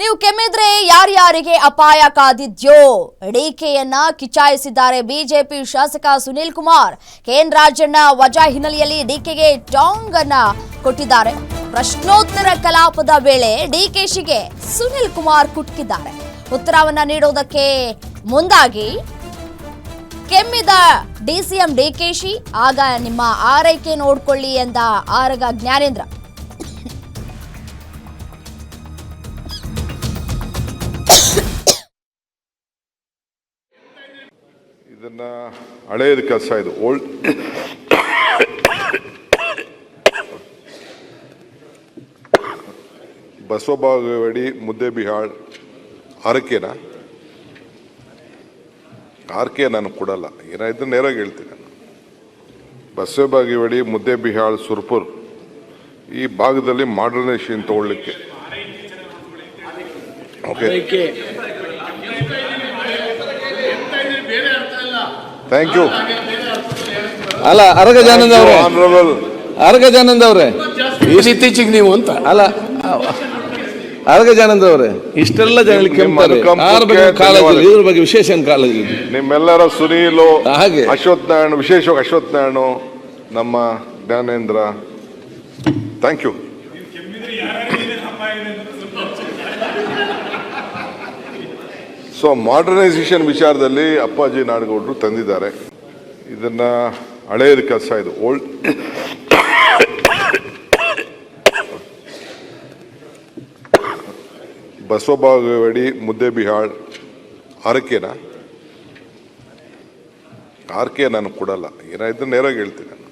ನೀವು ಕೆಮ್ಮಿದ್ರೆ ಯಾರ್ಯಾರಿಗೆ ಅಪಾಯ ಕಾದಿದ್ಯೋ ಡಿಕೆಯನ್ನ ಕಿಚಾಯಿಸಿದ್ದಾರೆ ಬಿಜೆಪಿ ಶಾಸಕ ಸುನೀಲ್ ಕುಮಾರ್. ಕೆಎನ್ ರಾಜಣ್ಣ ವಜಾ ಹಿನ್ನೆಲೆಯಲ್ಲಿ ಡಿಕೆಗೆ ಟಾಂಗ್ ಅನ್ನ ಕೊಟ್ಟಿದ್ದಾರೆ. ಪ್ರಶ್ನೋತ್ತರ ಕಲಾಪದ ವೇಳೆ ಡಿಕೆಶಿಗೆ ಸುನೀಲ್ ಕುಮಾರ್ ಕುಟ್ಕಿದ್ದಾರೆ. ಉತ್ತರವನ್ನ ನೀಡೋದಕ್ಕೆ ಮುಂದಾಗಿ ಕೆಮ್ಮಿದ ಡಿಸಿಎಂ ಡಿಕೆಶಿ ಆಗ ನಿಮ್ಮ ಆರೈಕೆ ನೋಡ್ಕೊಳ್ಳಿ ಎಂದ ಆರಗ ಜ್ಞಾನೇಂದ್ರ. ಇದನ್ನ ಹಳೆಯದ ಕೆಲಸ, ಇದು ಓಲ್ಡ್. ಬಸವಬಾಗೇವಾಡಿ ಮುದ್ದೇಬಿಹಾಳ್ ಆರ್ಕೆ ನಾನು ಕೊಡಲ್ಲ, ಏನಾಯ್ತು ನೇರಾಗಿ ಹೇಳ್ತೀನಿ ನಾನು. ಬಸವಬಾಗೇವಾಡಿ ಮುದ್ದೇಬಿಹಾಳ್ ಸುರ್ಪುರ್ ಈ ಭಾಗದಲ್ಲಿ ಮಾಡರ್ನೈಸೇಷನ್ ತಗೊಳ್ಳಿಕ್ಕೆ ಓಕೆ. Thank you. ಅಲ್ಲ ಅರಗಜಾನಂದ ಅವರೇ, ಅರಗಜಾನಂದ ಅವರೇ ಇತ್ತೀಚೆಗೆ ನೀವು ಅಂತ ಅಲ್ಲ ಅರಗಜಾನಂದ ಅವರೇ ಇಷ್ಟೆಲ್ಲ ಜನ ಕೆಮ್ತಾರೆ, ಕಾಲೇಜಲ್ಲಿ ಇದ್ರ ಬಗ್ಗೆ ವಿಶೇಷ ಕಾಲೇಜ್ ನಿಮ್ಮೆಲ್ಲರ ಸುನೀಲು ಹಾಗೆ ಅಶ್ವಥ್ ನಾರಾಯಣ, ವಿಶೇಷವಾಗಿ ಅಶ್ವಥ್ ನಾರಾಯಣ, ನಮ್ಮ Jnanendra, thank you. So modernisation ವಿಚಾರದಲ್ಲಿ ಅಪ್ಪಾಜಿ ನಾಡಗೌಡರು ತಂದಿದ್ದಾರೆ. ಇದನ್ನ ಹಳೆಯದ ಕೆಲಸ, ಇದು ಓಲ್ಡ್. ಬಸವಬಾಗೇವಾಡಿ ಮುದ್ದೇಬಿಹಾಳ್ ಆರ್ಕೆ ನಾನು ಕೊಡಲ್ಲ, ಏನಾಯ್ತು ನೇರಾಗಿ ಹೇಳ್ತೀನಿ ನಾನು.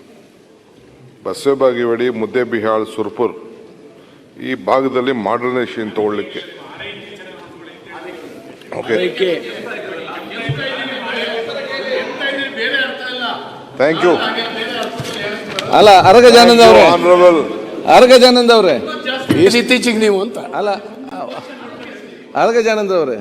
ಬಸವಬಾಗೇವಾಡಿ ಮುದ್ದೇಬಿಹಾಳ್ ಸುರ್ಪುರ್ ಈ ಭಾಗದಲ್ಲಿ ಮಾಡರ್ನೈಸೇಷನ್ ತಗೊಳ್ಳಿಕ್ಕೆ ಓಕೆ. Thank you. ಅಲ್ಲ ಅರಗಜಾನಂದ ಅವರೇ, ಅರಗಜಾನಂದ ಅವರೇ ಇತ್ತೀಚೆಗೆ ನೀವು ಅಂತ ಅಲ್ಲ ಅರಗಜಾನಂದ ಅವರೇ